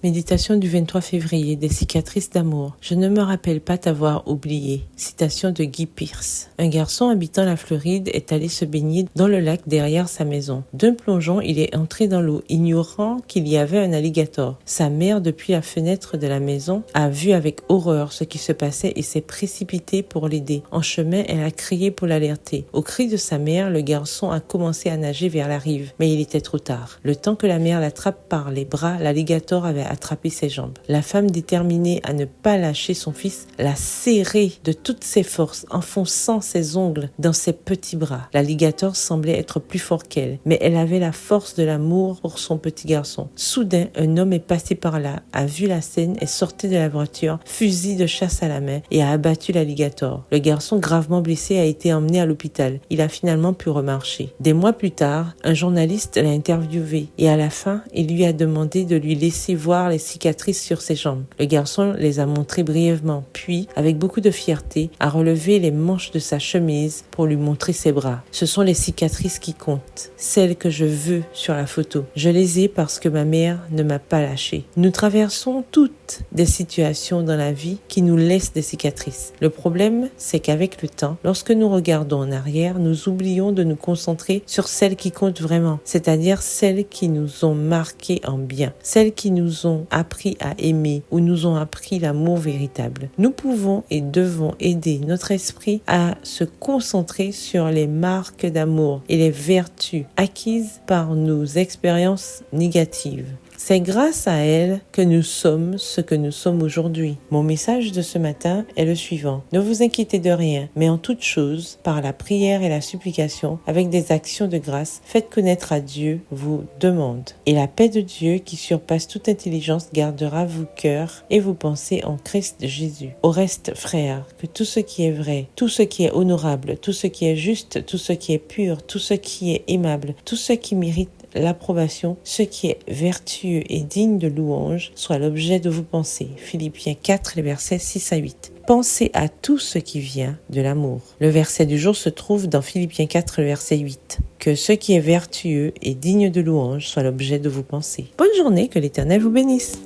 Méditation du 23 février, des cicatrices d'amour. Je ne me rappelle pas t'avoir oublié. Citation de Guy Pearce. Un garçon habitant la Floride est allé se baigner dans le lac derrière sa maison. D'un plongeon, il est entré dans l'eau, ignorant qu'il y avait un alligator. Sa mère, depuis la fenêtre de la maison, a vu avec horreur ce qui se passait et s'est précipitée pour l'aider. En chemin, elle a crié pour l'alerter. Au cri de sa mère, le garçon a commencé à nager vers la rive, mais il était trop tard. Le temps que la mère l'attrape par les bras, l'alligator avait attrapé ses jambes. La femme, déterminée à ne pas lâcher son fils, l'a serré de toutes ses forces, enfonçant ses ongles dans ses petits bras. L'alligator semblait être plus fort qu'elle, mais elle avait la force de l'amour pour son petit garçon. Soudain, un homme est passé par là, a vu la scène, est sorti de la voiture, fusil de chasse à la main et a abattu l'alligator. Le garçon, gravement blessé, a été emmené à l'hôpital. Il a finalement pu remarcher. Des mois plus tard, un journaliste l'a interviewé et à la fin, il lui a demandé de lui laisser voir les cicatrices sur ses jambes. Le garçon les a montrées brièvement, puis, avec beaucoup de fierté, a relevé les manches de sa chemise pour lui montrer ses bras. Ce sont les cicatrices qui comptent, celles que je veux sur la photo. Je les ai parce que ma mère ne m'a pas lâché. Nous traversons toutes des situations dans la vie qui nous laissent des cicatrices. Le problème, c'est qu'avec le temps, lorsque nous regardons en arrière, nous oublions de nous concentrer sur celles qui comptent vraiment, c'est-à-dire celles qui nous ont marqués en bien, celles qui nous ont appris à aimer ou nous ont appris l'amour véritable. Nous pouvons et devons aider notre esprit à se concentrer sur les marques d'amour et les vertus acquises par nos expériences négatives. C'est grâce à elle que nous sommes ce que nous sommes aujourd'hui. Mon message de ce matin est le suivant. Ne vous inquiétez de rien, mais en toute chose, par la prière et la supplication, avec des actions de grâce, faites connaître à Dieu vos demandes. Et la paix de Dieu, qui surpasse toute intelligence, gardera vos cœurs et vos pensées en Christ Jésus. Au reste, frères, que tout ce qui est vrai, tout ce qui est honorable, tout ce qui est juste, tout ce qui est pur, tout ce qui est aimable, tout ce qui mérite l'approbation, ce qui est vertueux et digne de louange, soit l'objet de vos pensées. Philippiens 4, les versets 6 à 8. Pensez à tout ce qui vient de l'amour. Le verset du jour se trouve dans Philippiens 4, le verset 8. Que ce qui est vertueux et digne de louange soit l'objet de vos pensées. Bonne journée, que l'Éternel vous bénisse.